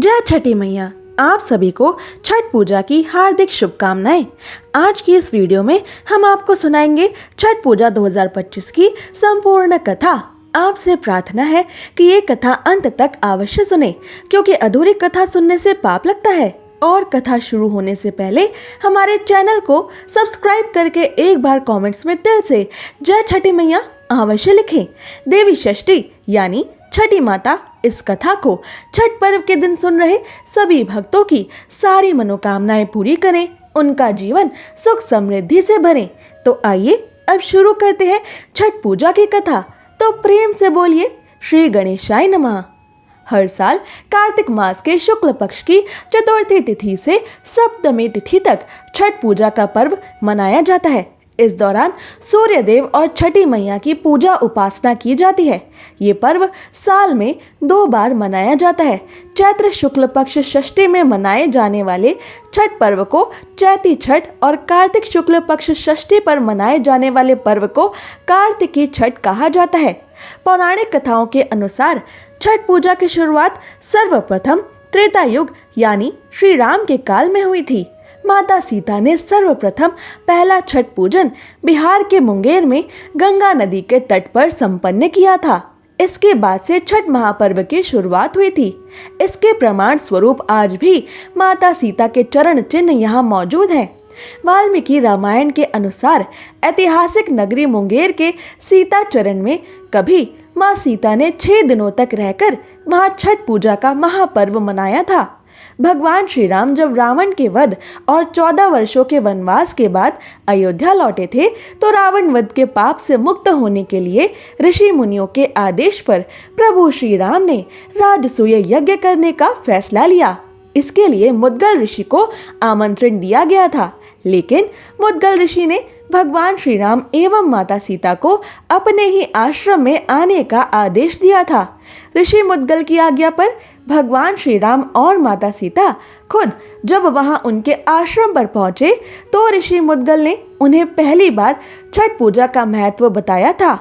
जय छठी मैया। आप सभी को छठ पूजा की हार्दिक शुभकामनाएं। आज की इस वीडियो में हम आपको सुनाएंगे छठ पूजा 2025 की संपूर्ण कथा। आपसे प्रार्थना है कि ये कथा अंत तक अवश्य सुने, क्योंकि अधूरी कथा सुनने से पाप लगता है। और कथा शुरू होने से पहले हमारे चैनल को सब्सक्राइब करके एक बार कमेंट्स में दिल से जय छठी मैया अवश्य लिखें। देवी षष्ठी यानी छठी माता इस कथा को छठ पर्व के दिन सुन रहे सभी भक्तों की सारी मनोकामनाएं पूरी करें, उनका जीवन सुख समृद्धि से भरें। तो आइए अब शुरू करते हैं छठ पूजा की कथा। तो प्रेम से बोलिए श्री गणेशाय नमः। हर साल कार्तिक मास के शुक्ल पक्ष की चतुर्थी तिथि से सप्तमी तिथि तक छठ पूजा का पर्व मनाया जाता है। इस दौरान सूर्य देव और छठी मैया की पूजा उपासना की जाती है। ये पर्व साल में 2 बार मनाया जाता है। चैत्र शुक्ल पक्ष षष्ठी में मनाए जाने वाले छठ पर्व को चैती छठ और कार्तिक शुक्ल पक्ष षष्ठी पर मनाए जाने वाले पर्व को कार्तिकी छठ कहा जाता है। पौराणिक कथाओं के अनुसार छठ पूजा की शुरुआत सर्वप्रथम त्रेता युग यानी श्री राम के काल में हुई थी। माता सीता ने सर्वप्रथम पहला छठ पूजन बिहार के मुंगेर में गंगा नदी के तट पर संपन्न किया था। इसके बाद से छठ महापर्व की शुरुआत हुई थी। इसके प्रमाण स्वरूप आज भी माता सीता के चरण चिन्ह यहाँ मौजूद हैं। वाल्मीकि रामायण के अनुसार ऐतिहासिक नगरी मुंगेर के सीता चरण में कभी माँ सीता ने 6 दिनों तक रहकर वहाँ छठ पूजा का महापर्व मनाया था। भगवान श्री राम जब रावण के वध और 14 वर्षों के वनवास के बाद अयोध्या लौटे थे, तो रावण वध के पाप से मुक्त होने के लिए ऋषि मुनियों के आदेश पर प्रभु श्री राम ने राजसूय यज्ञ करने का फैसला लिया। इसके लिए मुद्गल ऋषि को आमंत्रण दिया गया था, लेकिन मुद्गल ऋषि ने भगवान श्री राम एवं माता सीता को अपने ही आश्रम में आने का आदेश दिया था। ऋषि मुद्गल की आज्ञा पर भगवान श्री राम और माता सीता खुद जब वहां उनके आश्रम पर पहुंचे, तो ऋषि मुद्गल ने उन्हें पहली बार छठ पूजा का महत्व बताया था।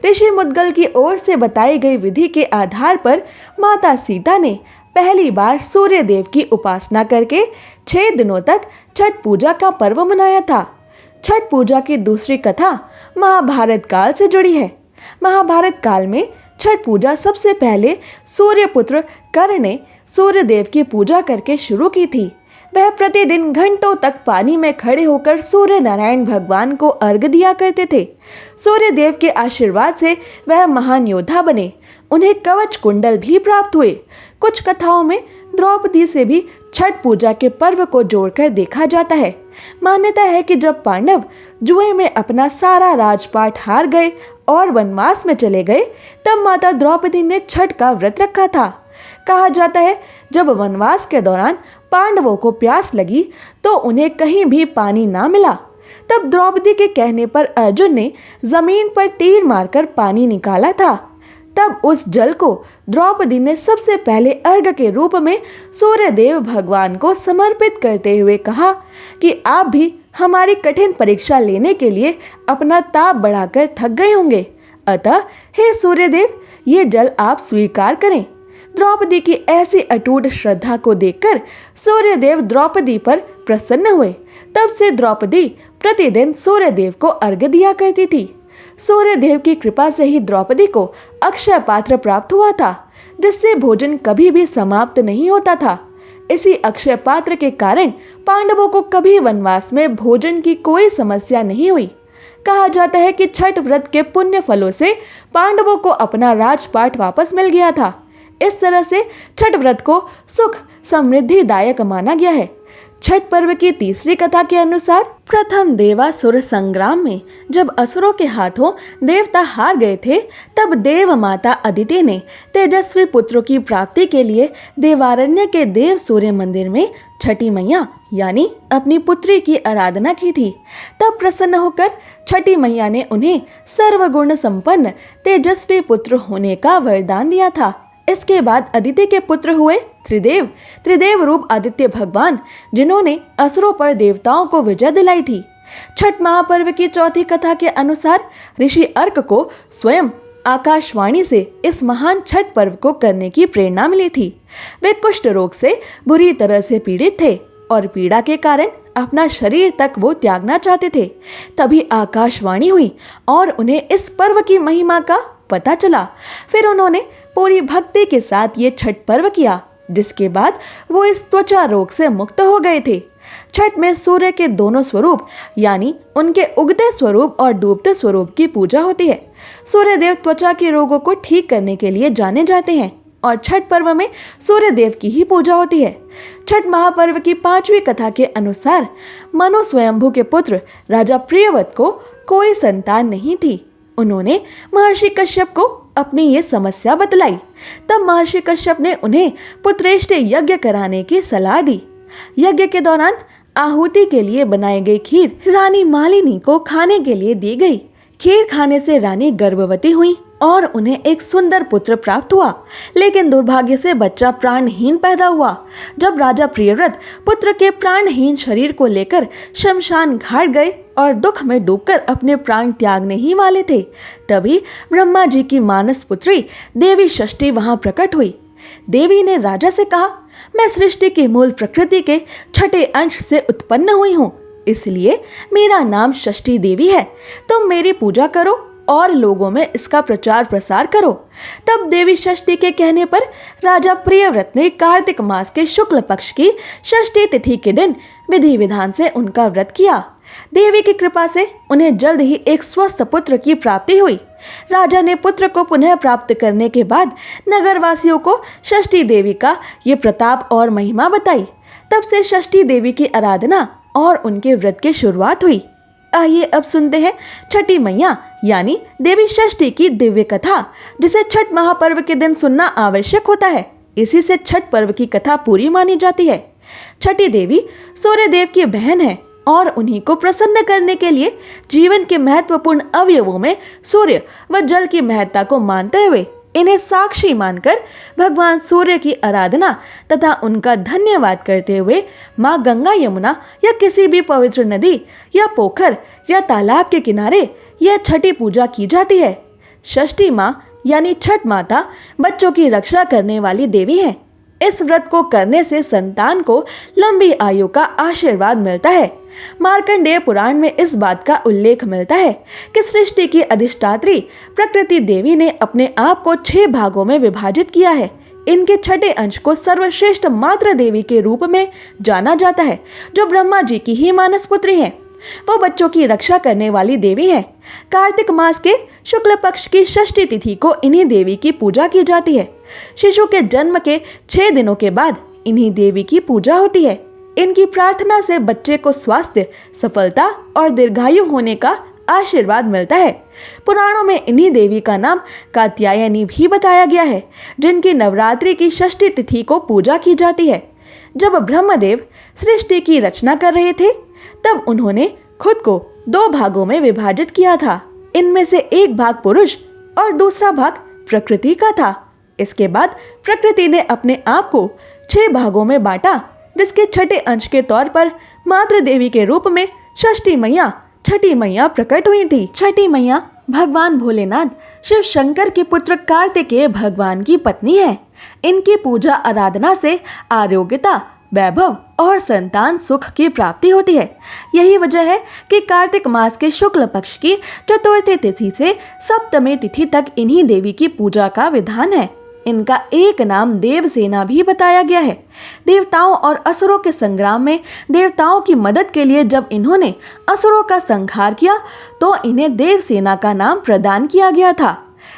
ऋषि मुद्गल की ओर से बताई गई विधि के आधार पर माता सीता ने पहली बार सूर्य देव की उपासना करके 6 दिनों तक छठ पूजा का पर्व मनाया था। छठ पूजा की दूसरी कथा महाभारत काल से जुड़ी है। महाभारत काल में छठ पूजा सबसे पहले सूर्यपुत्र कर्ण ने सूर्य देव की पूजा करके शुरू की थी। वह प्रतिदिन घंटों तक पानी में खड़े होकर सूर्य नारायण भगवान को अर्घ दिया करते थे। सूर्य देव के आशीर्वाद से वह महान योद्धा बने। उन्हें कवच कुंडल भी प्राप्त हुए। कुछ कथाओं में द्रौपदी से भी छठ पूजा के पर्व को जोड़कर देखा जाता है। मान्यता है कि जब पांडव जुए में अपना सारा राजपाट हार गए और वनवास में चले गए, तब माता द्रौपदी ने छठ का व्रत रखा था। कहा जाता है जब वनवास के दौरान पांडवों को प्यास लगी तो उन्हें कहीं भी पानी ना मिला। तब द्रौपदी के कहने पर अर्जुन ने जमीन पर तीर मारकर पानी निकाला था। तब उस जल को द्रौपदी ने सबसे पहले अर्घ के रूप में सूर्य देव भगवान को समर्पित करते हुए कहा कि आप भी हमारी कठिन परीक्षा लेने के लिए अपना ताप बढ़ाकर थक गए होंगे, अतः हे सूर्य देव, ये जल आप स्वीकार करें। द्रौपदी की ऐसी अटूट श्रद्धा को देखकर सूर्य देव द्रौपदी पर प्रसन्न हुए। तब से द्रौपदी प्रतिदिन सूर्य देव को अर्घ दिया करती थी। सूर्य देव की कृपा से ही द्रौपदी को अक्षय पात्र प्राप्त हुआ था, जिससे भोजन कभी भी समाप्त नहीं होता था। इसी अक्षय पात्र के कारण पांडवों को कभी वनवास में भोजन की कोई समस्या नहीं हुई। कहा जाता है कि छठ व्रत के पुण्य फलों से पांडवों को अपना राजपाट वापस मिल गया था। इस तरह से छठ व्रत को सुख समृद्धिदायक माना गया है। छठ पर्व की तीसरी कथा के अनुसार प्रथम देवासुर संग्राम में जब असुरों के हाथों देवता हार गए थे, तब देव माता अदिति ने तेजस्वी पुत्रों की प्राप्ति के लिए देवारण्य के देव सूर्य मंदिर में छठी मैया यानी अपनी पुत्री की आराधना की थी। तब प्रसन्न होकर छठी मैया ने उन्हें सर्वगुण संपन्न तेजस्वी पुत्र होने का वरदान दिया था। इसके बाद अदिति के पुत्र हुए त्रिदेव रूप आदित्य भगवान, जिन्होंने असुरों पर देवताओं को विजय दिलाई थी। छठ महापर्व की चौथी कथा के अनुसार ऋषि अर्क को स्वयं आकाशवाणी से इस महान छठ पर्व को करने की प्रेरणा मिली थी। वे कुष्ठ रोग से बुरी तरह से पीड़ित थे और पीड़ा के कारण अपना शरीर तक वो त्यागना चाहते थे। तभी आकाशवाणी हुई और उन्हें इस पर्व की महिमा का पता चला। फिर उन्होंने पूरी भक्ति के साथ ये छठ पर्व किया, जिसके बाद वो इस त्वचा रोग से मुक्त हो गए थे। छठ में सूर्य के दोनों स्वरूप यानी उनके उगते स्वरूप और डूबते स्वरूप की पूजा होती है। सूर्य देव त्वचा के रोगों को ठीक करने के लिए जाने जाते हैं और छठ पर्व में सूर्य देव की ही पूजा होती है। छठ महापर्व की 5वीं कथा के अनुसार मनु स्वयंभू के पुत्र राजा प्रियव्रत को कोई संतान नहीं थी। उन्होंने महर्षि कश्यप को अपनी ये समस्या बतलाई। तब महर्षि कश्यप ने उन्हें पुत्रेष्ट यज्ञ कराने की सलाह दी। यज्ञ के दौरान आहुति के लिए बनाई गई खीर रानी मालिनी को खाने के लिए दी गई। खीर खाने से रानी गर्भवती हुई और उन्हें एक सुंदर पुत्र प्राप्त हुआ, लेकिन दुर्भाग्य से बच्चा प्राणहीन पैदा हुआ। जब राजा प्रियव्रत पुत्र के प्राणहीन शरीर को लेकर शमशान घाट गए और दुख में डूबकर अपने प्राण त्यागने ही वाले थे, तभी ब्रह्मा जी की मानस पुत्री देवी षष्ठी वहां प्रकट हुई। देवी ने राजा से कहा, मैं सृष्टि की मूल प्रकृति के छठे अंश से उत्पन्न हुई हूँ, इसलिए मेरा नाम षष्ठी देवी है। तुम मेरी पूजा करो और लोगों में इसका प्रचार प्रसार करो। तब देवी षष्ठी के कहने पर राजा प्रियव्रत ने कार्तिक मास के शुक्ल पक्ष की षष्ठी तिथि के दिन विधि विधान से उनका व्रत किया। देवी की कृपा से उन्हें जल्द ही एक स्वस्थ पुत्र की प्राप्ति हुई। राजा ने पुत्र को पुनः प्राप्त करने के बाद नगरवासियों को षष्ठी देवी का ये प्रताप और महिमा बताई। तब से षष्ठी देवी की आराधना और उनके व्रत की शुरुआत हुई। आइए अब सुनते हैं छठी मैया यानी देवी षष्ठी की दिव्य कथा, जिसे छठ महापर्व के दिन सुनना आवश्यक होता है। इसी से छठ पर्व की कथा पूरी मानी जाती है। छठी देवी सूर्य देव की बहन है और उन्हीं को प्रसन्न करने के लिए जीवन के महत्वपूर्ण अवयवों में सूर्य व जल की महत्ता को मानते हुए इन्हें साक्षी मानकर भगवान सूर्य की आराधना तथा उनका धन्यवाद करते हुए माँ गंगा, यमुना या किसी भी पवित्र नदी या पोखर या तालाब के किनारे यह छठी पूजा की जाती है। षष्ठी माँ यानी छठ माता बच्चों की रक्षा करने वाली देवी है। इस व्रत को करने से संतान को लंबी आयु का आशीर्वाद मिलता है। मार्कंडेय पुराण में इस बात का उल्लेख मिलता है कि सृष्टि की अधिष्ठात्री प्रकृति देवी ने अपने आप को 6 भागों में विभाजित किया है। इनके छठे अंश को सर्वश्रेष्ठ मातृ देवी के रूप में जाना जाता है, जो ब्रह्मा जी की ही मानस पुत्री है। वो बच्चों की रक्षा करने वाली देवी है। कार्तिक मास के शुक्ल पक्ष की षष्ठी तिथि को इन्हीं देवी की पूजा की जाती है। शिशु के जन्म के 6 दिनों के बाद इन्हीं देवी की पूजा होती है। इनकी प्रार्थना से बच्चे को स्वास्थ्य, सफलता और दीर्घायु होने का आशीर्वाद मिलता है। पुराणों में इन्हीं देवी का नाम कात्यायनी भी बताया गया है, जिनकी नवरात्रि की षष्ठी तिथि को पूजा की जाती है। जब ब्रह्मदेव सृष्टि की रचना कर रहे थे, तब उन्होंने खुद को 2 भागों में विभाजित किया था। इनमें से एक भाग पुरुष और दूसरा भाग प्रकृति का था। इसके बाद प्रकृति ने अपने आप को 6 भागों में बांटा, जिसके छठे अंश के तौर पर मातृ देवी के रूप में षष्ठी मैया, छठी मैया प्रकट हुई थी। छठी मैया भगवान भोलेनाथ शिव शंकर के पुत्र कार्तिकेय भगवान की पत्नी है। इनकी पूजा आराधना से आरोग्यता, वैभव और संतान सुख की प्राप्ति होती है। यही वजह है कि कार्तिक मास के शुक्ल पक्ष की चतुर्थी तिथि से सप्तमी तिथि तक इन्हीं देवी की पूजा का विधान है। इनका एक नाम देवसेना भी बताया गया है। देवताओं और असुरों के संग्राम में देवताओं की मदद के लिए जब इन्होंने असुरों का संहार किया, तो इन्हें देवसेना का नाम प्रदान किया गया था।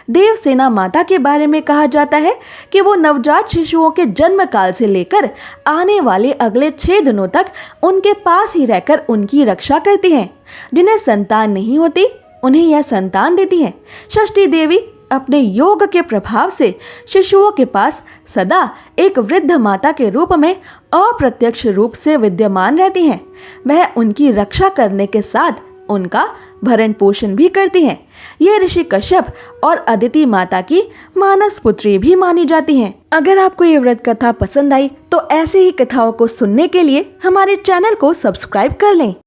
देवसेना माता के बारे में कहा जाता है कि वो नवजात शिशुओं के जन्म काल से लेकर आने वाले अगले 6 दिनों तक उनके पास ही रहकर उनकी रक्षा करती हैं। जिन्हें संतान नहीं होती, उन्हें यह संतान देती हैं। षष्ठी देवी अपने योग के प्रभाव से शिशुओं के पास सदा एक वृद्ध माता के रूप में अप्रत्यक्ष रूप से विद्यमान रहती हैं। वह उनकी रक्षा करने के साथ उनका भरण पोषण भी करती हैं। ये ऋषि कश्यप और अदिति माता की मानस पुत्री भी मानी जाती हैं। अगर आपको ये व्रत कथा पसंद आई तो ऐसे ही कथाओं को सुनने के लिए हमारे चैनल को सब्सक्राइब कर लें।